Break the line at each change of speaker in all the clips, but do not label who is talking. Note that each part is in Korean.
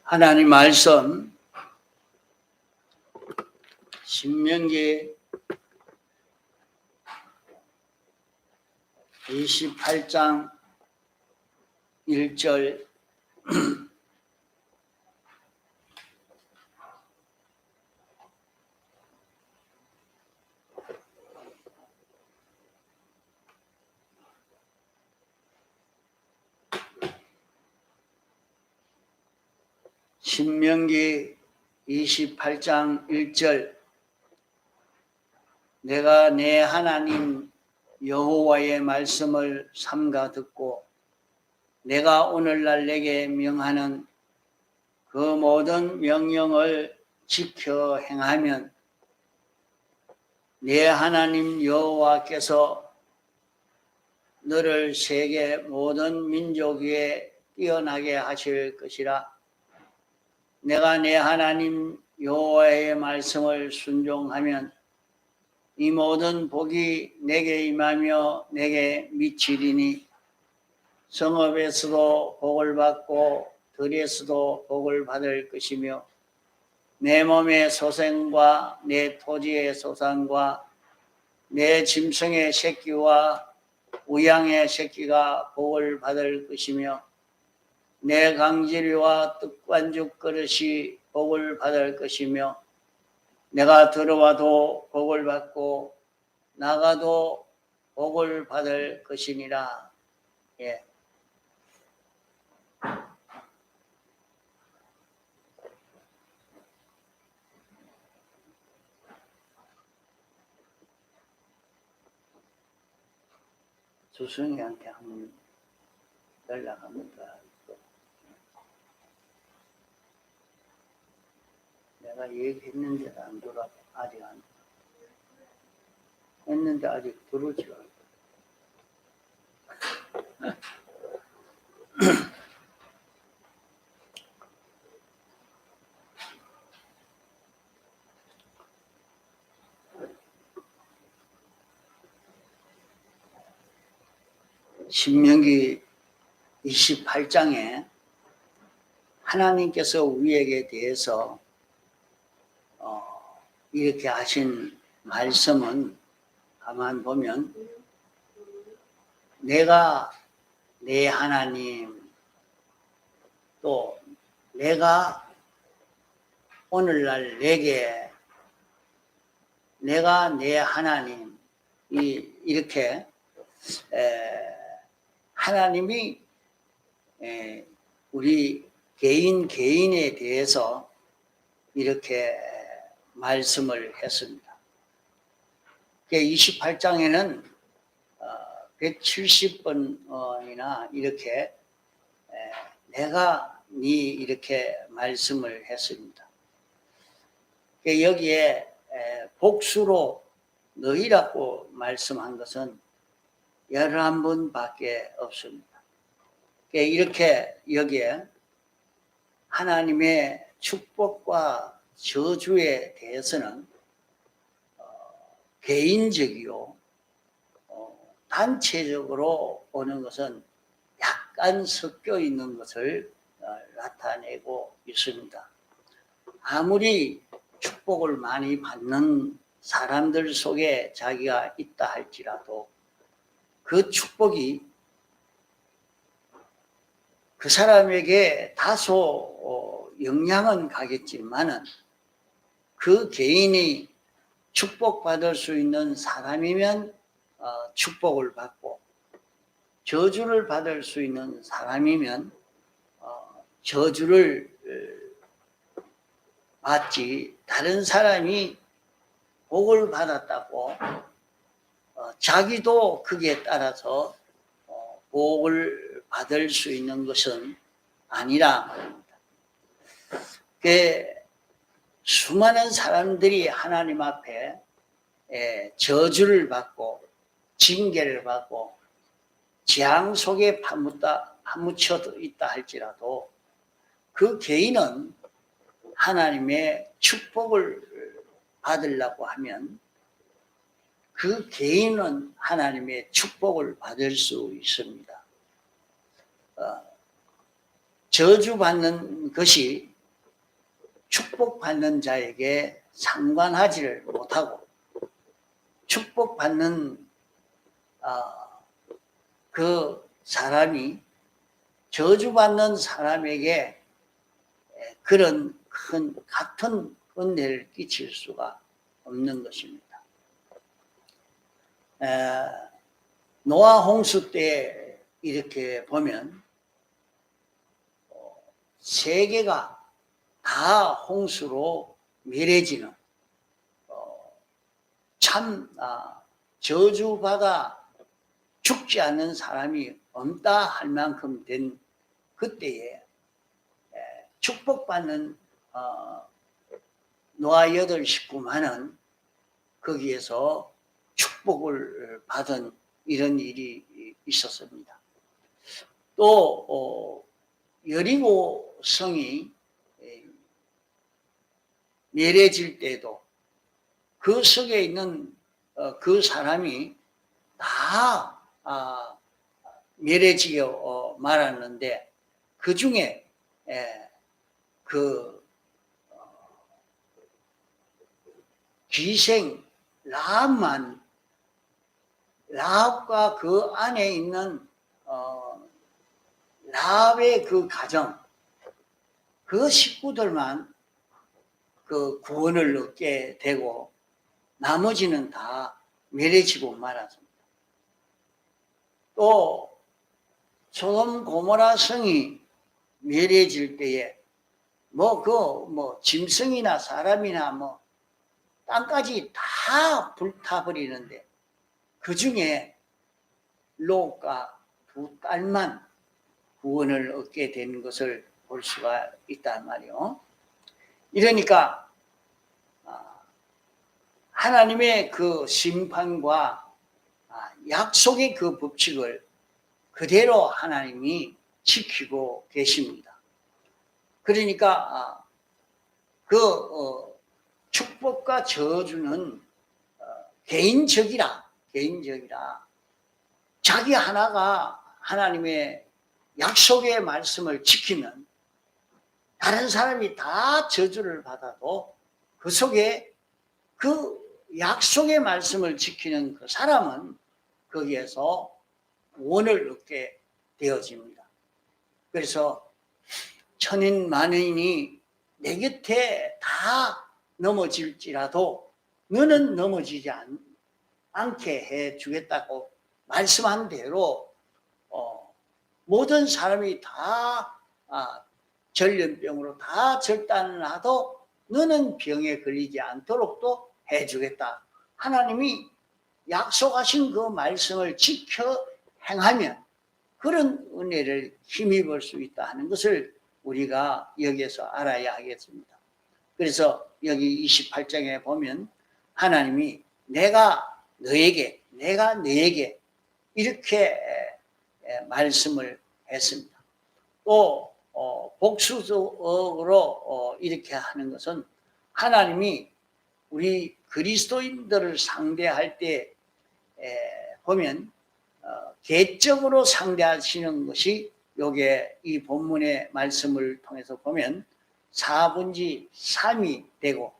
하나님 말씀 신명기 28장 1절 신명기 28장 1절 내가 내 하나님 여호와의 말씀을 삼가 듣고 내가 오늘날 내게 명하는 그 모든 명령을 지켜 행하면 내 하나님 여호와께서 너를 세계 모든 민족 위에 뛰어나게 하실 것이라. 내가 내 하나님 여호와의 말씀을 순종하면 이 모든 복이 내게 임하며 내게 미치리니 성읍에서도 복을 받고 들에서도 복을 받을 것이며 내 몸의 소생과 내 토지의 소산과 내 짐승의 새끼와 우양의 새끼가 복을 받을 것이며 내 강지리와 떡반죽 그릇이 복을 받을 것이며 내가 들어와도 복을 받고 나가도 복을 받을 것이니라. 예. 조승희한테 한번 연락 한번 더 하고 내가 얘기했는데도 안 돌아 아직 안 했는데 아직 들어오지 않고 신명기 28장에 하나님께서 우리에게 대해서 이렇게 하신 말씀은 가만 보면 내가 내 하나님 또 내가 오늘날 내게 내가 내 하나님 이렇게 하나님이 우리 개인에 대해서 이렇게 말씀을 했습니다. 28장에는 170번이나 이렇게 내가 니 이렇게 말씀을 했습니다. 여기에 복수로 너희라고 말씀한 것은 11번밖에 없습니다. 이렇게 여기에 하나님의 축복과 저주에 대해서는 개인적이요 단체적으로 보는 것은 약간 섞여 있는 것을 나타내고 있습니다. 아무리 축복을 많이 받는 사람들 속에 자기가 있다 할지라도 그 축복이 그 사람에게 다소 영향은 가겠지만은 그 개인이 축복받을 수 있는 사람이면 축복을 받고 저주를 받을 수 있는 사람이면 저주를 받지. 다른 사람이 복을 받았다고 자기도 그에 따라서 복을 받을 수 있는 것은 아니라 말입니다. 수많은 사람들이 하나님 앞에 저주를 받고 징계를 받고 재앙 속에 파묻혀 있다 할지라도 그 개인은 하나님의 축복을 받으려고 하면 그 개인은 하나님의 축복을 받을 수 있습니다. 저주받는 것이 축복받는 자에게 상관하지를 못하고 축복받는 그 사람이 저주받는 사람에게 그런 큰 같은 은혜를 끼칠 수가 없는 것입니다. 노아 홍수 때 이렇게 보면 세계가 다 홍수로 멸해지는 참 저주받아 죽지 않는 사람이 없다 할 만큼 된 그때에 축복받는 노아 8 식구만은 거기에서 축복을 받은 이런 일이 있었습니다. 또 여리고 성이 멸해질 때도 그 속에 있는 그 사람이 다 멸해지게 말았는데 그 중에 그 기생 라합만 라합과 그 안에 있는 라합의 그 가정 그 식구들만 그 구원을 얻게 되고 나머지는 다 멸해지고 말았습니다. 또 소돔 고모라 성이 멸해질 때에 짐승이나 사람이나 땅까지 다 불타버리는데 그 중에 롯과 2 딸만 구원을 얻게 된 것을 볼 수가 있단 말이요. 이러니까 하나님의 그 심판과 약속의 그 법칙을 그대로 하나님이 지키고 계십니다. 그러니까 축복과 저주는 개인적이라 자기 하나가 하나님의 약속의 말씀을 지키면 다른 사람이 다 저주를 받아도 그 속에 그 약속의 말씀을 지키는 그 사람은 거기에서 구원을 얻게 되어집니다. 그래서 천인 만인이 내 곁에 다 넘어질지라도 너는 넘어지지 않게 해주겠다고 말씀한 대로 모든 사람이 다 전염병으로 다 절단을 하도 너는 병에 걸리지 않도록도 해주겠다. 하나님이 약속하신 그 말씀을 지켜 행하면 그런 은혜를 힘입을 수 있다 하는 것을 우리가 여기에서 알아야 하겠습니다. 그래서 여기 28장에 보면 하나님이 내가 너에게 이렇게 말씀을 했습니다. 또 복수적으로 이렇게 하는 것은 하나님이 우리 그리스도인들을 상대할 때 보면 개적으로 상대하시는 것이 요게 이 본문의 말씀을 통해서 보면 4분의 3이 되고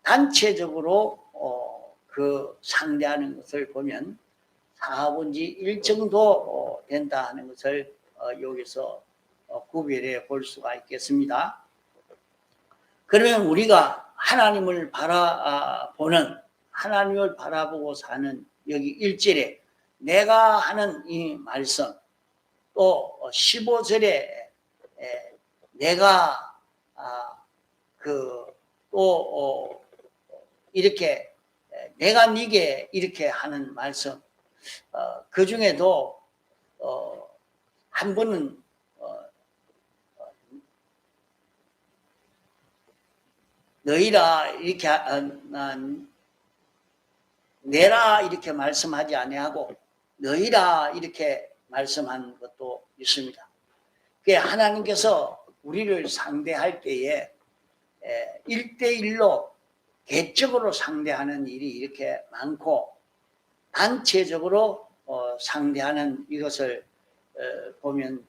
단체적으로 그 상대하는 것을 보면 4분의 1 정도 된다 하는 것을 여기서 구별해 볼 수가 있겠습니다. 그러면 우리가 하나님을 바라보고 사는 여기 1절에 내가 하는 이 말씀, 또 15절에 내가 또 이렇게 내가 네게 이렇게 하는 말씀, 그 중에도 한 번은 너희라 이렇게 내라 이렇게 말씀하지 아니하고 너희라 이렇게 말씀한 것도 있습니다. 그게 하나님께서 우리를 상대할 때에 1대1로 개적으로 상대하는 일이 이렇게 많고 단체적으로 상대하는 이것을 보면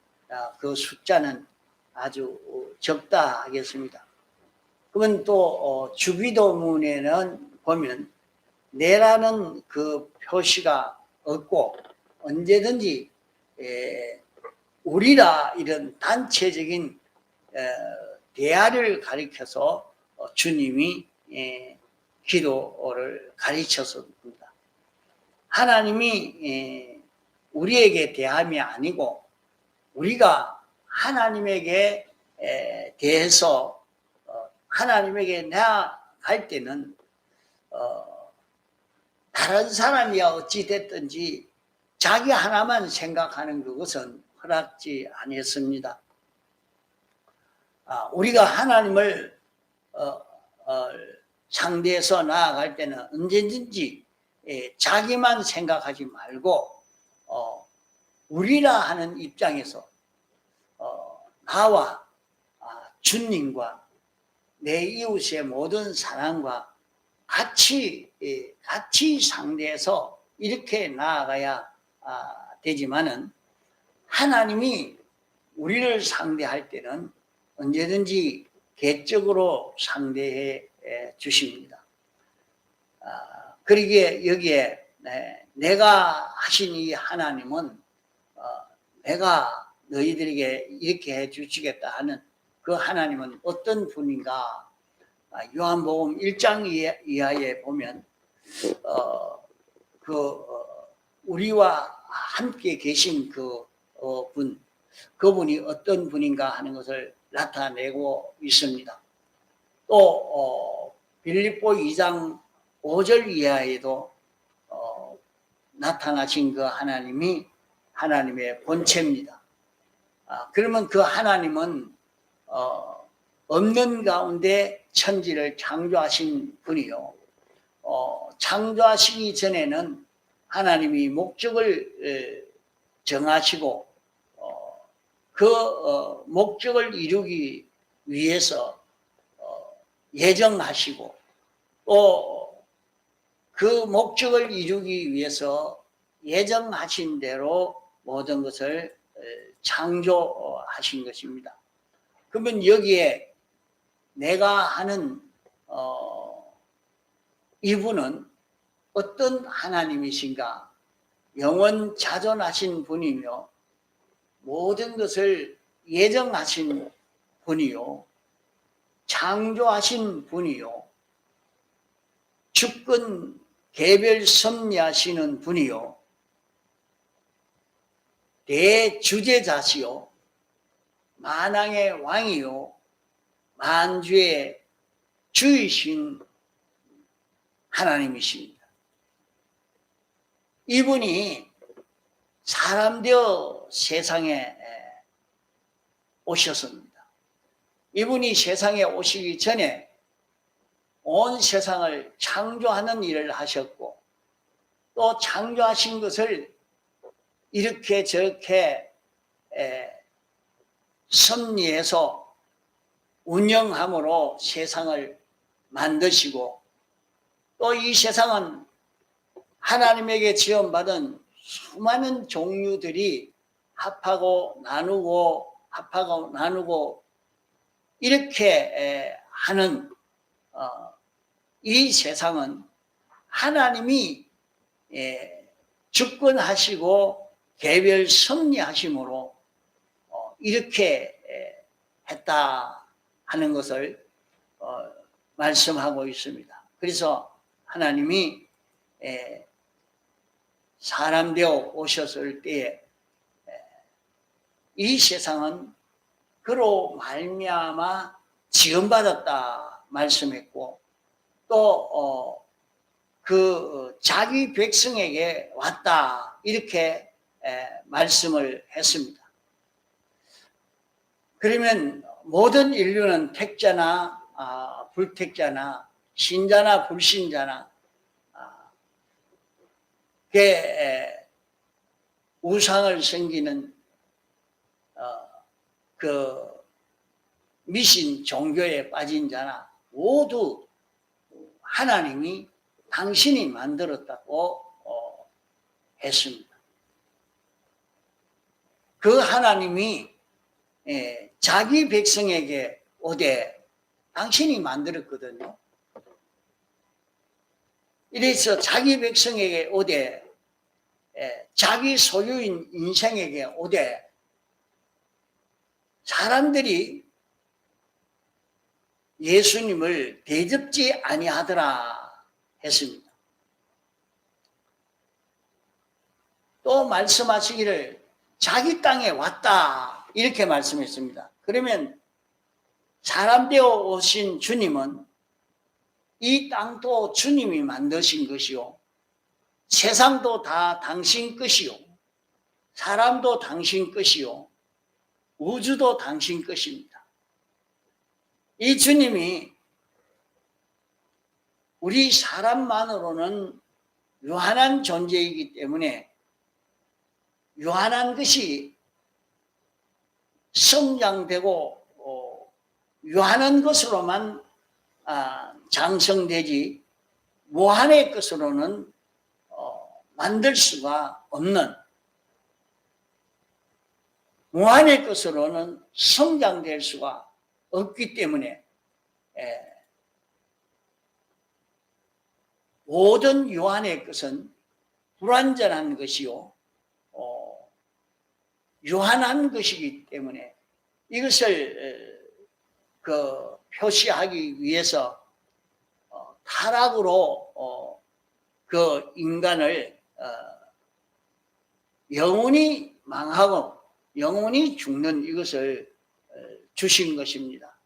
그 숫자는 아주 적다 하겠습니다. 그러면 또 주기도문에는 보면 내라는 그 표시가 없고 언제든지 우리라 이런 단체적인 대화를 가리켜서 주님이 기도를 가르쳤습니다. 하나님이 우리에게 대함이 아니고 우리가 하나님에게 대해서 하나님에게 나아갈 때는 다른 사람이야 어찌 됐든지 자기 하나만 생각하는 그것은 허락지 아니었습니다. 우리가 하나님을 상대해서 나아갈 때는 언제든지 자기만 생각하지 말고 우리라 하는 입장에서 나와 주님과 내 이웃의 모든 사랑과 같이 상대해서 이렇게 나아가야 되지만은 하나님이 우리를 상대할 때는 언제든지 개적으로 상대해 주십니다. 그러기에 여기에 내가 하신 이 하나님은 내가 너희들에게 이렇게 해 주시겠다 하는 그 하나님은 어떤 분인가? 요한복음 1장 이하에 보면 우리와 함께 계신 그분이 어떤 분인가 하는 것을 나타내고 있습니다. 또 빌립보 2장 5절 이하에도 나타나신 그 하나님이 하나님의 본체입니다. 그러면 그 하나님은 없는 가운데 천지를 창조하신 분이요. 창조하시기 전에는 하나님이 목적을 정하시고 그 목적을 이루기 위해서 예정하시고 또 그 목적을 이루기 위해서 예정하신 대로 모든 것을 창조하신 것입니다. 그러면 여기에 내가 하는 이분은 어떤 하나님이신가? 영원 자존하신 분이며 모든 것을 예정하신 분이요, 창조하신 분이요, 주권 개별 섭리하시는 분이요, 대주제자시요, 만왕의 왕이요, 만주의 주이신 하나님이십니다. 이분이 사람 되어 세상에 오셨습니다. 이분이 세상에 오시기 전에 온 세상을 창조하는 일을 하셨고 또 창조하신 것을 이렇게 저렇게 섭리해서 운영함으로 세상을 만드시고 또 이 세상은 하나님에게 지원받은 수많은 종류들이 합하고 나누고 이렇게 하는 이 세상은 하나님이 주권하시고 개별 섭리하심으로 이렇게 했다 하는 것을 말씀하고 있습니다. 그래서 하나님이 사람 되어 오셨을 때에 이 세상은 그로 말미암아 지원받았다 말씀했고 또 그 자기 백성에게 왔다 이렇게 말씀을 했습니다. 그러면 모든 인류는 택자나 불택자나 신자나 불신자나 우상을 섬기는 그 미신 종교에 빠진 자나 모두 하나님이 당신이 만들었다고 했습니다. 그 하나님이 자기 백성에게 오되 당신이 만들었거든요. 이래서 자기 백성에게 오되 자기 소유인 인생에게 오되 사람들이 예수님을 대접지 아니하더라 했습니다. 또 말씀하시기를 자기 땅에 왔다 이렇게 말씀했습니다. 그러면 사람 되어 오신 주님은 이 땅도 주님이 만드신 것이요, 세상도 다 당신 것이요, 사람도 당신 것이요, 우주도 당신 것입니다. 이 주님이 우리 사람만으로는 유한한 존재이기 때문에 유한한 것이 성장되고 유한한 것으로만 장성되지 무한의 것으로는 만들 수가 없는, 무한의 것으로는 성장될 수가 없기 때문에 모든 유한의 것은 불완전한 것이요 유한한 것이기 때문에 이것을 표시하기 위해서 타락으로 그 인간을 영원히 망하고 영원히 죽는 이것을 주신 것입니다.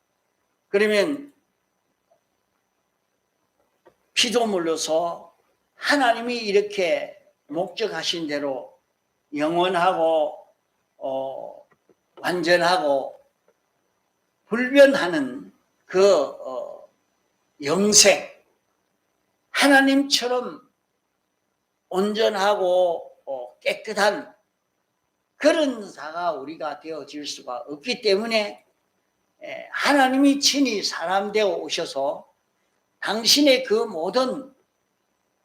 그러면 피조물로서 하나님이 이렇게 목적하신 대로 영원하고 완전하고 불변하는 그 영생, 하나님처럼 온전하고 깨끗한 그런 자가 우리가 되어질 수가 없기 때문에 하나님이 친히 사람 되어 오셔서 당신의 그 모든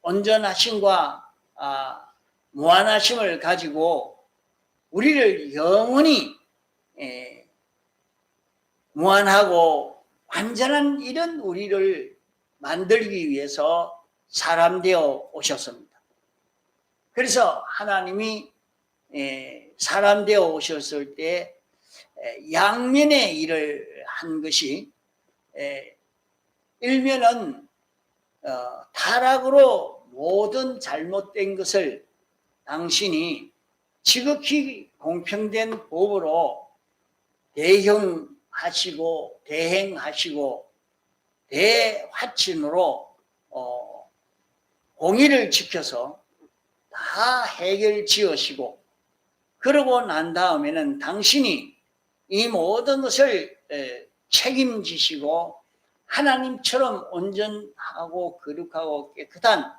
온전하심과 무한하심을 가지고 우리를 영원히 무한하고 완전한 이런 우리를 만들기 위해서 사람 되어 오셨습니다. 그래서 하나님이 사람 되어 오셨을 때 양면의 일을 한 것이, 일면은 타락으로 모든 잘못된 것을 당신이 지극히 공평된 법으로 대형하시고 대행하시고 대화친으로 공의를 지켜서 다 해결 지으시고, 그러고 난 다음에는 당신이 이 모든 것을 책임지시고 하나님처럼 온전하고 거룩하고 깨끗한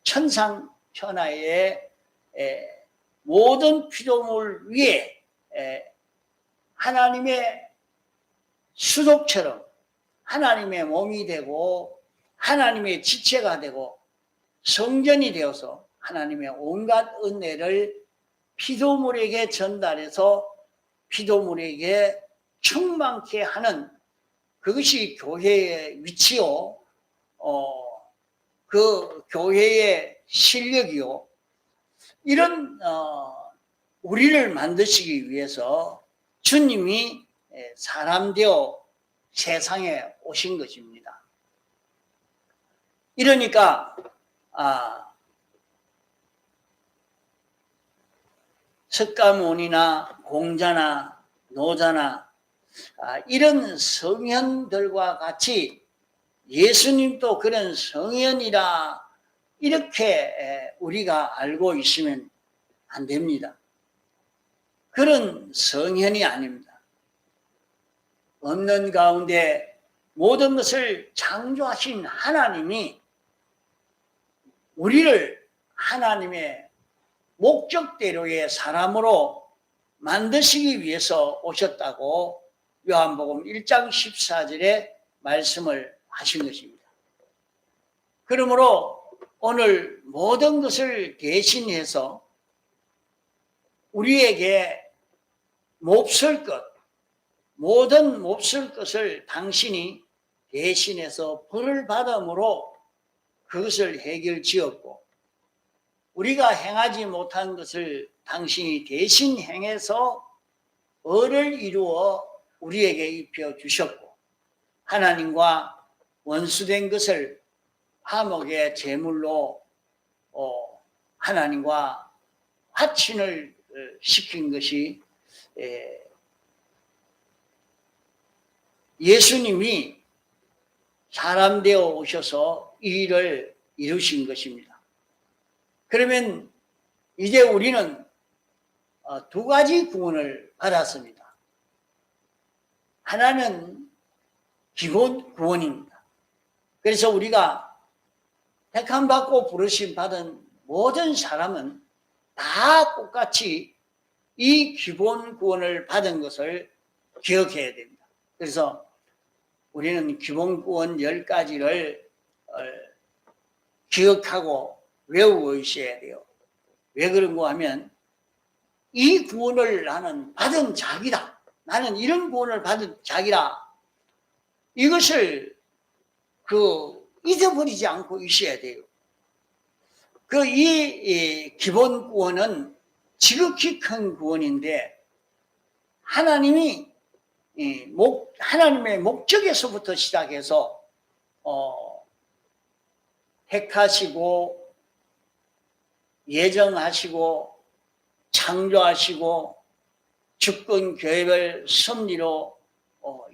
천상천하의 모든 피조물 위에 하나님의 수족처럼 하나님의 몸이 되고 하나님의 지체가 되고 성전이 되어서 하나님의 온갖 은혜를 피조물에게 전달해서 피조물에게 충만케 하는, 그것이 교회의 위치요, 그 교회의 실력이요, 이런 우리를 만드시기 위해서 주님이 사람 되어 세상에 오신 것입니다. 이러니까 석가모니나 공자나 노자나 이런 성현들과 같이 예수님도 그런 성현이라 이렇게 우리가 알고 있으면 안 됩니다. 그런 성현이 아닙니다. 없는 가운데 모든 것을 창조하신 하나님이 우리를 하나님의 목적대로의 사람으로 만드시기 위해서 오셨다고 요한복음 1장 14절에 말씀을 하신 것입니다. 그러므로 오늘 모든 것을 대신해서 우리에게 몹쓸 것, 모든 몹쓸 것을 당신이 대신해서 벌을 받음으로 그것을 해결지었고, 우리가 행하지 못한 것을 당신이 대신 행해서 을을 이루어 우리에게 입혀 주셨고, 하나님과 원수된 것을 화목의 제물로 하나님과 화친을 시킨 것이 예수님이 사람 되어 오셔서 이 일을 이루신 것입니다. 그러면 이제 우리는 두 가지 구원을 받았습니다. 하나는 기본 구원입니다. 그래서 우리가 택함받고 부르심 받은 모든 사람은 다 똑같이 이 기본 구원을 받은 것을 기억해야 됩니다. 그래서 우리는 기본 구원 10가지를 기억하고 외우고 있어야 돼요. 왜 그런가 하면 이 구원을 나는 받은 자기다. 나는 이런 구원을 받은 자기라. 이것을 잊어버리지 않고 있어야 돼요. 이 기본 구원은 지극히 큰 구원인데 하나님의 목적에서부터 시작해서 택하시고 예정하시고 창조하시고 주권 계획을 섭리로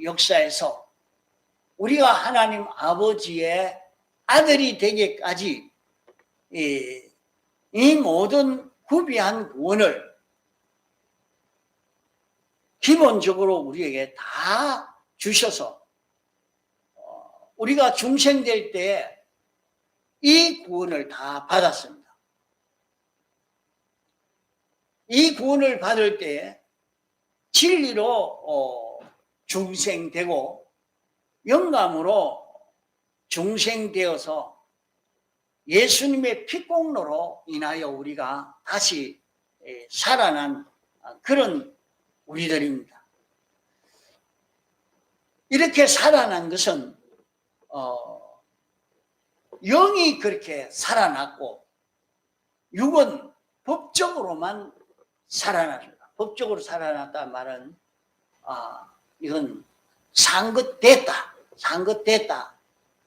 역사해서 우리가 하나님 아버지의 아들이 되기까지 이 모든 구비한 구원을 기본적으로 우리에게 다 주셔서 우리가 중생될 때 이 구원을 다 받았습니다. 이 구원을 받을 때 진리로 중생되고 영감으로 중생되어서 예수님의 피공로로 인하여 우리가 다시 살아난 그런 우리들입니다. 이렇게 살아난 것은 영이 그렇게 살아났고 육은 법적으로만 살아났습니다. 법적으로 살아났다는 말은 이건 상긋됐다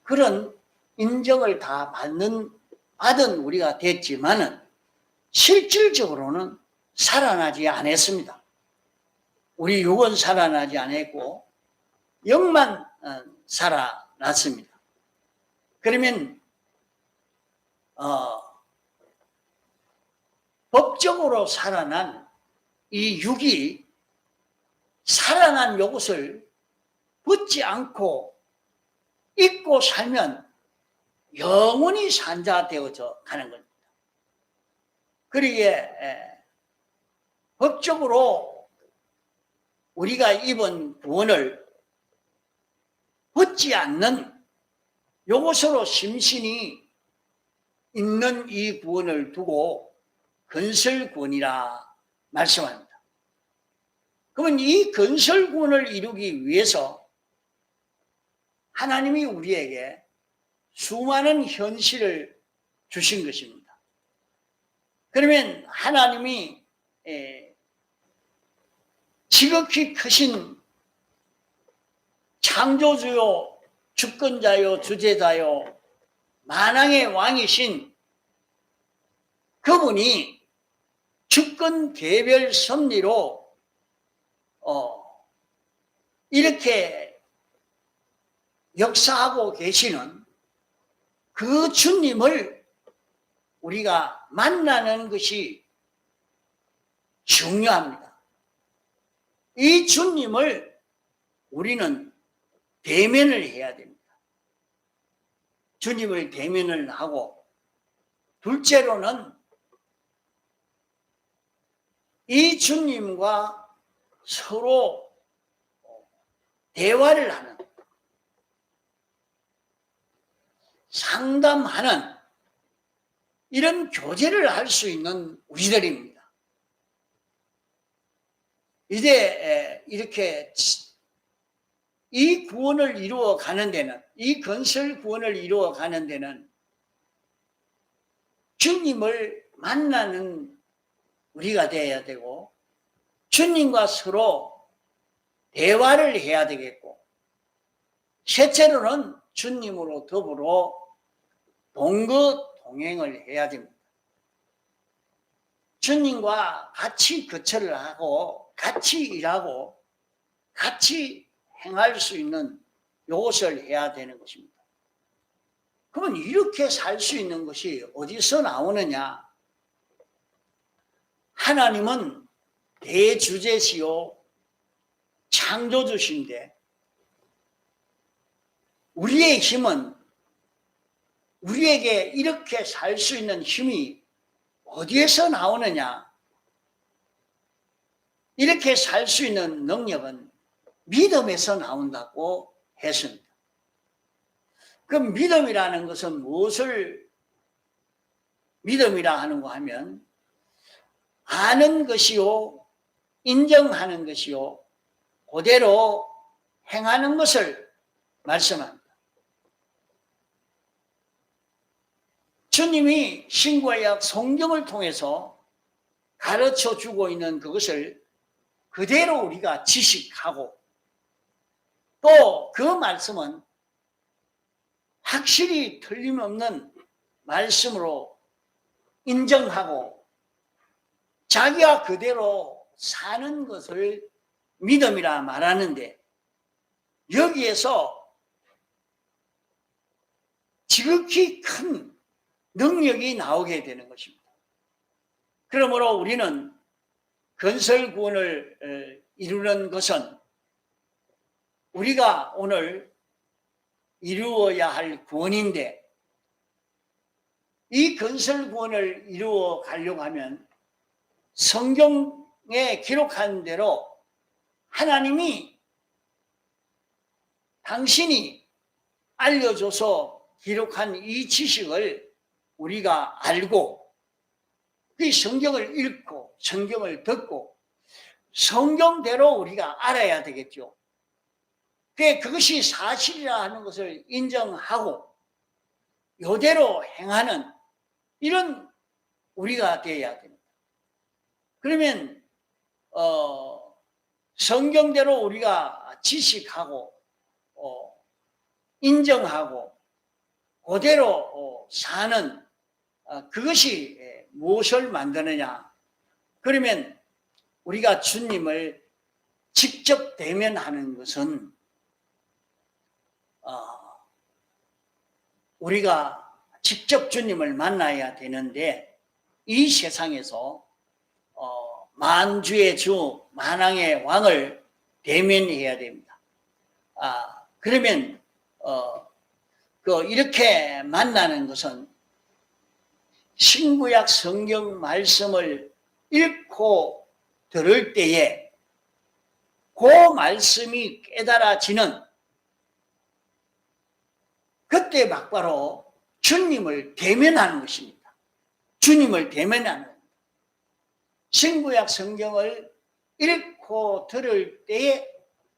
그런 인정을 다 받은 우리가 됐지만은 실질적으로는 살아나지 않았습니다. 우리 육은 살아나지 않았고 영만 살아났습니다. 그러면 법적으로 살아난 이 육이 살아난 이것을 벗지 않고 잊고 살면 영원히 산자 되어져 가는 겁니다. 그러기에 법적으로 우리가 입은 구원을 벗지 않는 이것으로 심신이 있는 이 구원을 두고 건설구원이라 말씀합니다. 그러면 이 건설구원을 이루기 위해서 하나님이 우리에게 수많은 현실을 주신 것입니다. 그러면 하나님이 지극히 크신 창조주요 주권자요 주제자요 만왕의 왕이신 그분이 주권 개별 섭리로 이렇게 역사하고 계시는 그 주님을 우리가 만나는 것이 중요합니다. 이 주님을 우리는 대면을 해야 됩니다. 주님을 대면을 하고 둘째로는 이 주님과 서로 대화를 하는 상담하는 이런 교제를 할 수 있는 우리들입니다. 이제 이렇게 이 구원을 이루어 가는 데는, 이 건설 구원을 이루어 가는 데는 주님을 만나는 우리가 되어야 되고, 주님과 서로 대화를 해야 되겠고, 셋째로는 주님으로 더불어 동행을 해야 됩니다. 주님과 같이 거처를 하고, 같이 일하고, 같이 행할 수 있는 이것을 해야 되는 것입니다. 그러면 이렇게 살 수 있는 것이 어디서 나오느냐? 하나님은 대주제시요 창조주신데, 우리의 힘은, 우리에게 이렇게 살 수 있는 힘이 어디에서 나오느냐? 이렇게 살 수 있는 능력은 믿음에서 나온다고 했습니다. 그 믿음이라는 것은 무엇을 믿음이라 하는가 하면, 아는 것이요, 인정하는 것이요, 그대로 행하는 것을 말씀합니다. 주님이 신구약 성경을 통해서 가르쳐 주고 있는 그것을 그대로 우리가 지식하고, 또 그 말씀은 확실히 틀림없는 말씀으로 인정하고 자기가 그대로 사는 것을 믿음이라 말하는데, 여기에서 지극히 큰 능력이 나오게 되는 것입니다. 그러므로 우리는 건설 구원을 이루는 것은 우리가 오늘 이루어야 할 구원인데, 이 건설 구원을 이루어 가려고 하면 성경에 기록한 대로 하나님이 당신이 알려줘서 기록한 이 지식을 우리가 알고, 그 성경을 읽고 성경을 듣고 성경대로 우리가 알아야 되겠죠. 그것이 사실이라 하는 것을 인정하고 이대로 행하는 이런 우리가 되어야 됩니다. 그러면 성경대로 우리가 지식하고 인정하고 그대로 사는 그것이 무엇을 만드느냐? 그러면 우리가 주님을 직접 대면하는 것은 우리가 직접 주님을 만나야 되는데, 이 세상에서 만주의 주 만왕의 왕을 대면해야 됩니다. 그러면 이렇게 만나는 것은 신구약 성경 말씀을 읽고 들을 때에 그 말씀이 깨달아지는, 그때 막바로 주님을 대면하는 것입니다. 주님을 대면하는 겁니다. 신구약 성경을 읽고 들을 때에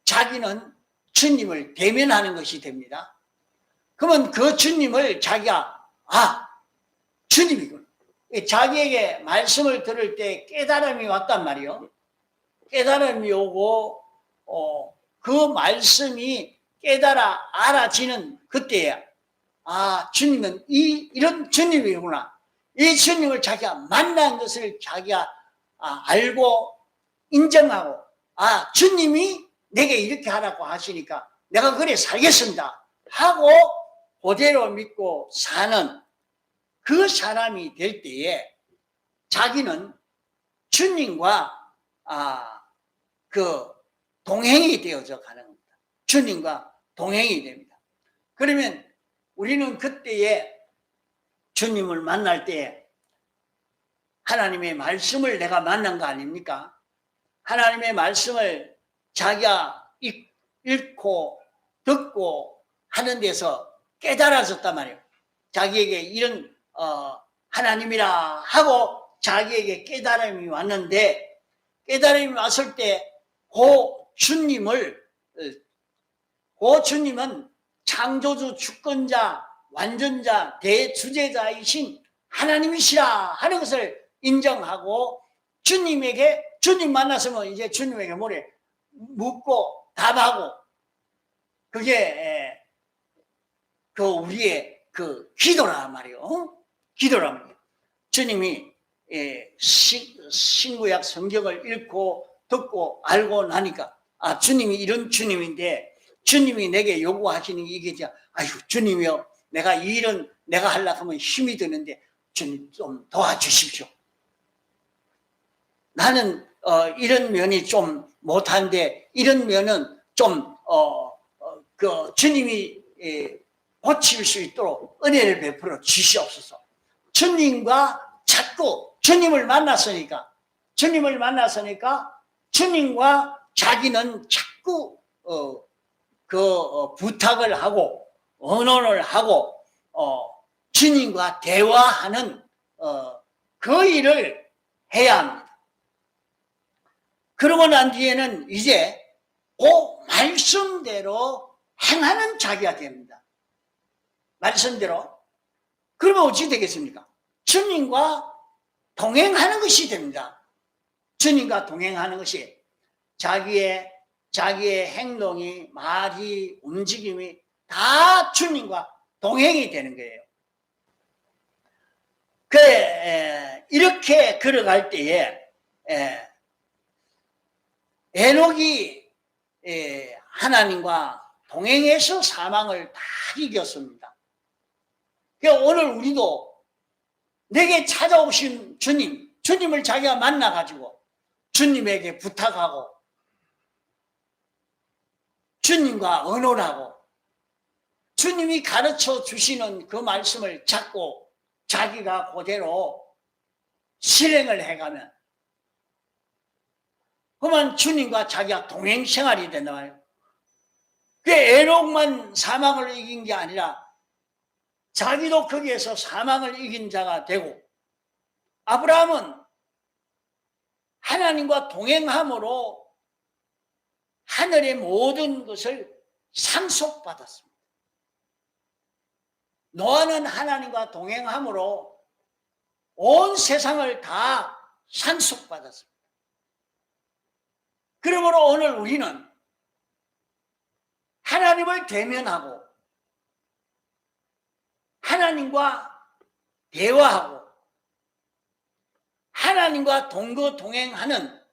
자기는 주님을 대면하는 것이 됩니다. 그러면 그 주님을 자기가 주님이구나. 자기에게 말씀을 들을 때 깨달음이 왔단 말이요. 깨달음이 오고 그 말씀이 깨달아 알아지는 그때야. 주님은 이런 주님이구나. 이 주님을 자기가 만난 것을 자기가 알고 인정하고, 주님이 내게 이렇게 하라고 하시니까 내가 그래 살겠습니다 하고 그대로 믿고 사는 그 사람이 될 때에 자기는 주님과 동행이 되어져 가는 겁니다. 주님과 동행이 됩니다. 그러면 우리는 그때에 주님을 만날 때 하나님의 말씀을 내가 만난 거 아닙니까? 하나님의 말씀을 자기가 읽고 듣고 하는 데서 깨달아졌단 말이에요. 자기에게 이런 하나님이라 하고 자기에게 깨달음이 왔는데, 깨달음이 왔을 때 그 주님을 그 주님은 창조주, 주권자, 완전자, 대주제자이신 하나님이시라 하는 것을 인정하고 주님에게, 주님 만났으면 이제 주님에게 뭐래? 묻고 답하고, 그게 그 우리의 그 기도라 말이요. 기도라 말이요. 주님이 신구약 성경을 읽고 듣고 알고 나니까, 아, 주님이 이런 주님인데 주님이 내게 요구하시는 게 이게, 아이고 주님이요, 내가 이 일은 내가 하려고 하면 힘이 드는데 주님 좀 도와주십시오. 나는 이런 면이 좀 못한데 이런 면은 좀 그 주님이 고칠 수 있도록 은혜를 베풀어 주시옵소서. 주님과 자꾸 주님을 만났으니까 주님과 자기는 자꾸 부탁을 하고 언언을 하고 주님과 대화하는 그 일을 해야 합니다. 그러고 난 뒤에는 이제 그 말씀대로 행하는 자기가 됩니다. 말씀대로. 그러면 어찌 되겠습니까? 주님과 동행하는 것이 됩니다. 주님과 동행하는 것이 자기의 행동이, 말이, 움직임이 다 주님과 동행이 되는 거예요. 이렇게 걸어갈 때에 에녹이 하나님과 동행해서 사망을 다 이겼습니다. 오늘 우리도 내게 찾아오신 주님을 자기가 만나가지고 주님에게 부탁하고 주님과 언언하고 주님이 가르쳐 주시는 그 말씀을 잡고 자기가 그대로 실행을 해가면, 그러면 주님과 자기가 동행 생활이 된다 말이에요. 에녹만 사망을 이긴 게 아니라 자기도 거기에서 사망을 이긴 자가 되고, 아브라함은 하나님과 동행함으로 하늘의 모든 것을 상속받았습니다. 노아는 하나님과 동행함으로 온 세상을 다 상속받았습니다. 그러므로 오늘 우리는 하나님을 대면하고 하나님과 대화하고 하나님과 동거동행하는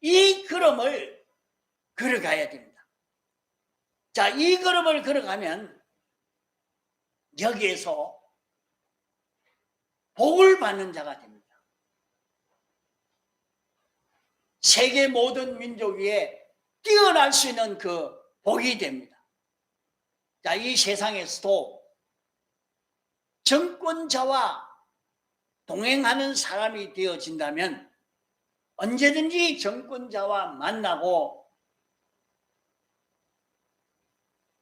이 걸음을 걸어가야 됩니다. 자, 이 걸음을 걸어가면 여기에서 복을 받는 자가 됩니다. 세계 모든 민족 위에 뛰어날 수 있는 그 복이 됩니다. 자, 이 세상에서도 정권자와 동행하는 사람이 되어진다면 언제든지 정권자와 만나고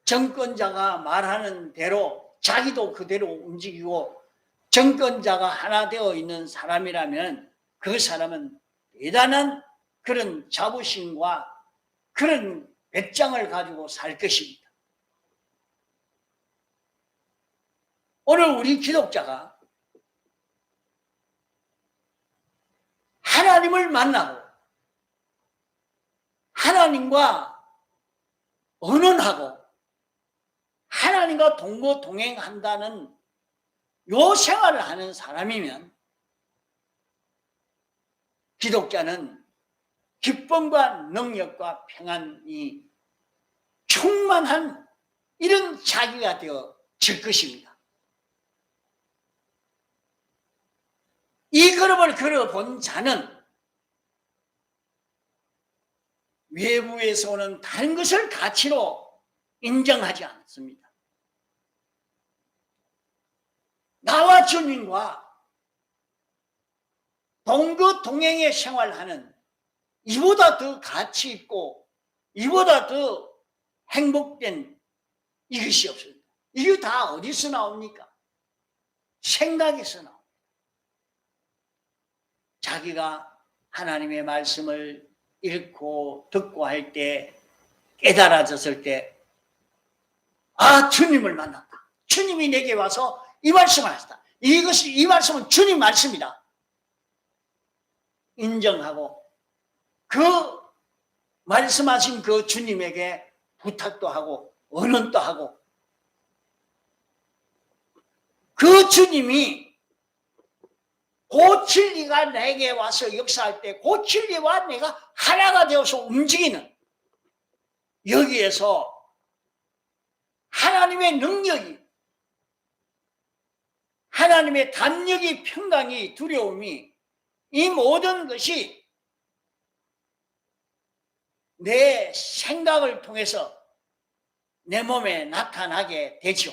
정권자가 말하는 대로 자기도 그대로 움직이고 정권자가 하나 되어 있는 사람이라면 그 사람은 대단한 그런 자부심과 그런 배짱을 가지고 살 것입니다. 오늘 우리 기독자가 하나님을 만나고 하나님과 언언하고 하나님과 동거동행한다는 요 생활을 하는 사람이면 기독자는 기쁨과 능력과 평안이 충만한 이런 자기가 되어질 것입니다. 이 걸음을 걸어본 자는 외부에서 오는 다른 것을 가치로 인정하지 않습니다. 나와 주님과 동거동행의 생활하는 이보다 더 가치 있고 이보다 더 행복된 이것이 없습니다. 이게 다 어디서 나옵니까? 생각에서 나옵니다. 자기가 하나님의 말씀을 읽고 듣고 할 때 깨달아졌을 때, 아, 주님을 만났다. 주님이 내게 와서 이 말씀을 하셨다. 이 말씀은 주님 말씀이다. 인정하고 그 말씀하신 그 주님에게 부탁도 하고 언언도 하고, 그 주님이 그 진리가 내게 와서 역사할 때 그 진리와 내가 하나가 되어서 움직이는, 여기에서 하나님의 능력이, 하나님의 담력이, 평강이, 두려움이, 이 모든 것이 내 생각을 통해서 내 몸에 나타나게 되죠.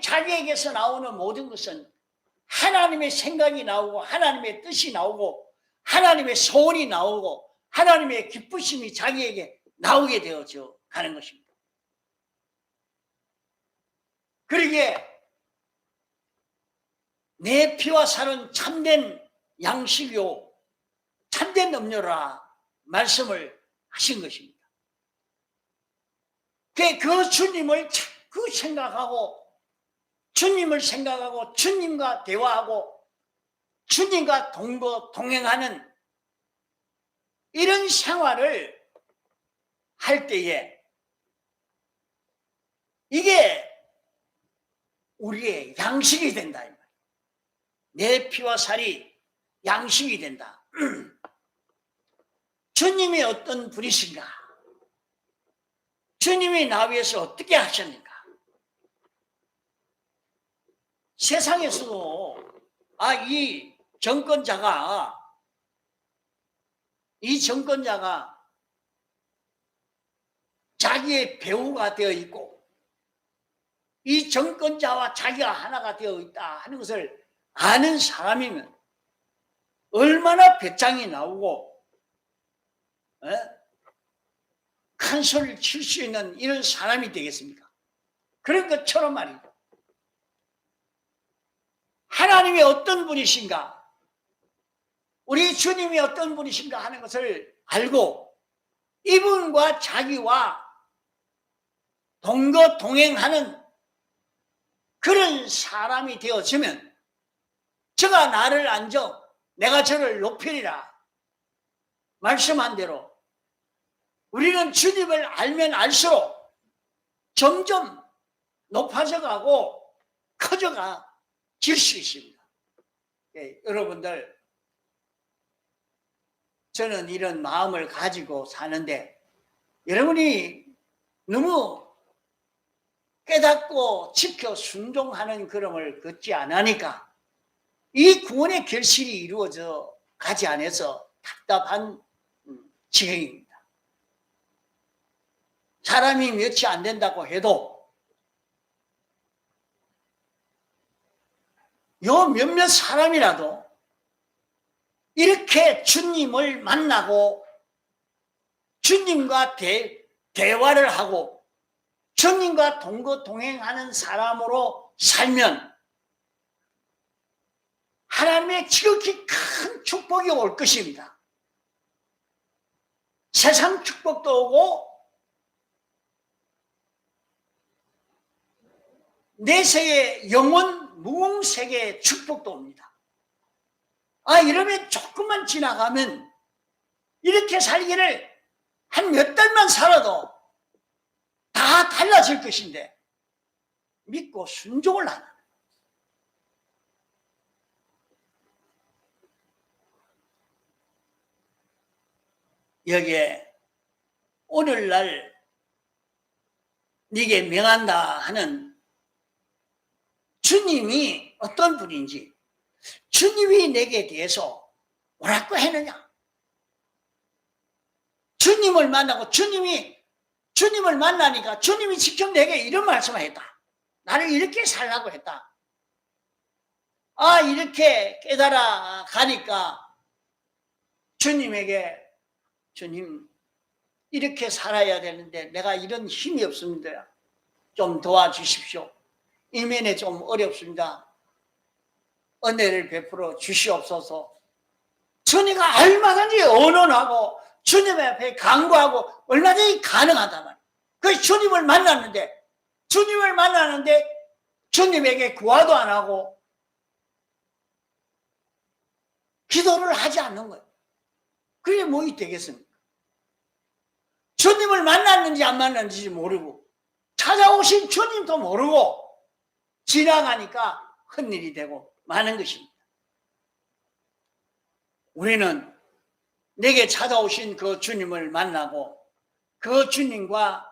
자기에게서 나오는 모든 것은 하나님의 생각이 나오고 하나님의 뜻이 나오고 하나님의 소원이 나오고 하나님의 기쁘심이 자기에게 나오게 되어져 가는 것입니다. 그러기에 내 피와 살은 참된 양식이요 참된 음료라 말씀을 하신 것입니다. 그 주님을 자꾸 생각하고 주님을 생각하고 주님과 대화하고 주님과 동행하는 이런 생활을 할 때에 이게 우리의 양식이 된다. 내 피와 살이 양식이 된다. 주님이 어떤 분이신가? 주님이 나 위해서 어떻게 하셨는가? 세상에서도 이 정권자가 자기의 배우가 되어 있고 이 정권자와 자기가 하나가 되어 있다 하는 것을 아는 사람이면 얼마나 배짱이 나오고 큰 소리를 칠 수 있는 이런 사람이 되겠습니까? 그런 것처럼 말이죠. 하나님이 어떤 분이신가, 우리 주님이 어떤 분이신가 하는 것을 알고 이분과 자기와 동행하는 그런 사람이 되어지면 저가 나를 안정 내가 저를 높이리라 말씀한 대로 우리는 주님을 알면 알수록 점점 높아져 가고 커져가 질 수 있습니다. 여러분들, 저는 이런 마음을 가지고 사는데 여러분이 너무 깨닫고 지켜 순종하는 걸음을 걷지 않으니까 이 구원의 결실이 이루어져 가지 않아서 답답한 지경입니다. 사람이 몇이 안 된다고 해도 요 몇몇 사람이라도 이렇게 주님을 만나고 주님과 대화를 하고 주님과 동행하는 사람으로 살면 하나님의 지극히 큰 축복이 올 것입니다. 세상 축복도 오고 내세의 영원 무궁세계의 축복도 옵니다. 이러면 조금만 지나가면 이렇게 살기를 한 몇 달만 살아도 다 달라질 것인데 믿고 순종을 안 하는. 여기에 오늘날 네게 명한다 하는 주님이 어떤 분인지, 주님이 내게 대해서 뭐라고 했느냐? 주님을 만나고 주님을 만나니까 주님이 직접 내게 이런 말씀을 했다. 나를 이렇게 살라고 했다. 이렇게 깨달아 가니까 주님에게, 주님 이렇게 살아야 되는데 내가 이런 힘이 없습니다. 좀 도와주십시오. 이면에 좀 어렵습니다. 은혜를 베풀어 주시옵소서. 주님과 얼마든지 언언하고 주님 앞에 간구하고 얼마든지 가능하단 말이에요. 그 주님을 만났는데 주님에게 구하도 안 하고 기도를 하지 않는 거예요. 그게 뭐이 되겠습니까? 주님을 만났는지 안 만났는지 모르고 찾아오신 주님도 모르고 지나가니까 헛일이 되고 많은 것입니다. 우리는 내게 찾아오신 그 주님을 만나고 그 주님과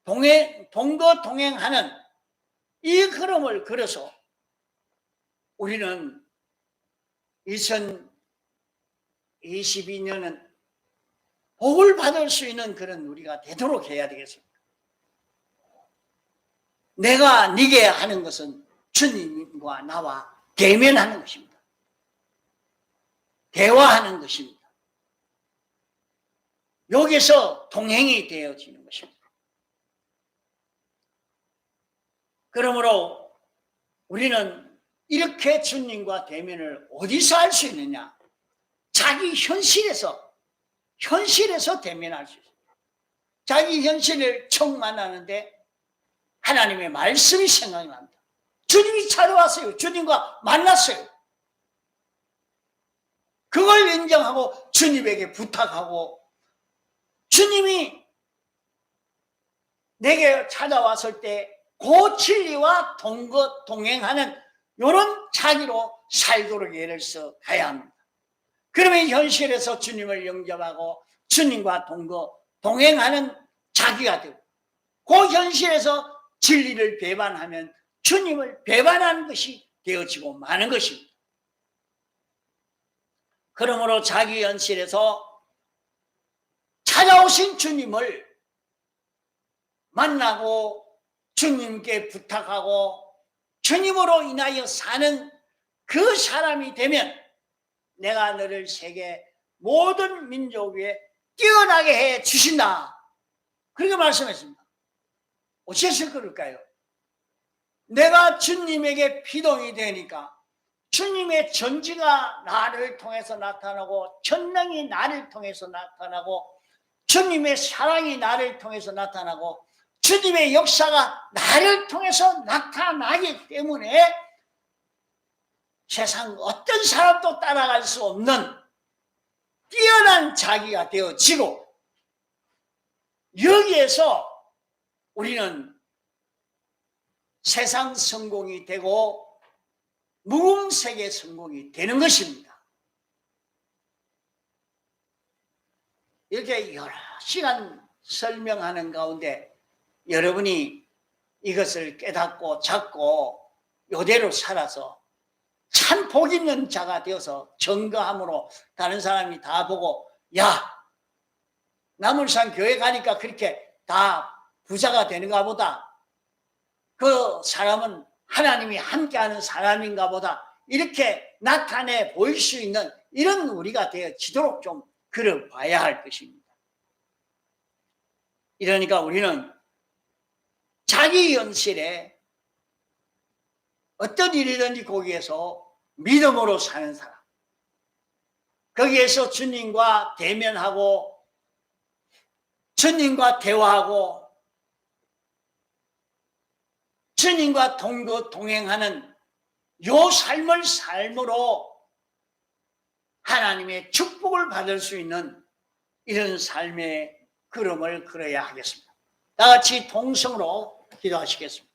동행하는 이 걸음을 걸어서 우리는 2022년은 복을 받을 수 있는 그런 우리가 되도록 해야 되겠습니다. 내가 네게 하는 것은 주님과 나와 대면하는 것입니다. 대화하는 것입니다. 여기서 동행이 되어지는 것입니다. 그러므로 우리는 이렇게 주님과 대면을 어디서 할 수 있느냐? 자기 현실에서 대면할 수 있어요. 자기 현실을 처음 만나는데 하나님의 말씀이 생각이 납니다. 주님이 찾아왔어요. 주님과 만났어요. 그걸 인정하고 주님에게 부탁하고 주님이 내게 찾아왔을 때 그 진리와 동행하는 이런 자기로 살도록 애를 써 가야 합니다. 그러면 현실에서 주님을 영접하고 주님과 동행하는 자기가 되고 그 현실에서 진리를 배반하면 주님을 배반하는 것이 되어지고 마는 것입니다. 그러므로 자기 현실에서 찾아오신 주님을 만나고 주님께 부탁하고 주님으로 인하여 사는 그 사람이 되면 내가 너를 세계 모든 민족 위에 뛰어나게 해 주신다. 그렇게 말씀했습니다. 어째서 그럴까요? 내가 주님에게 피동이 되니까 주님의 전지가 나를 통해서 나타나고 전능이 나를 통해서 나타나고 주님의 사랑이 나를 통해서 나타나고 주님의 역사가 나를 통해서 나타나기 때문에 세상 어떤 사람도 따라갈 수 없는 뛰어난 자기가 되어지고 여기에서 우리는 세상 성공이 되고 무궁세계 성공이 되는 것입니다. 이렇게 여러 시간 설명하는 가운데 여러분이 이것을 깨닫고 잡고 이대로 살아서 참 복 있는 자가 되어서 증거함으로 다른 사람이 다 보고 야 나물산 교회 가니까 그렇게 다 부자가 되는가 보다. 그 사람은 하나님이 함께하는 사람인가 보다. 이렇게 나타내 보일 수 있는 이런 우리가 되어지도록 좀 그려봐야 할 것입니다. 이러니까 우리는 자기 현실에 어떤 일이든지 거기에서 믿음으로 사는 사람, 거기에서 주님과 대면하고 주님과 대화하고 주님과 동행하는 요 삶을 삶으로 하나님의 축복을 받을 수 있는 이런 삶의 걸음을 걸어야 하겠습니다. 다 같이 동성으로 기도하시겠습니다.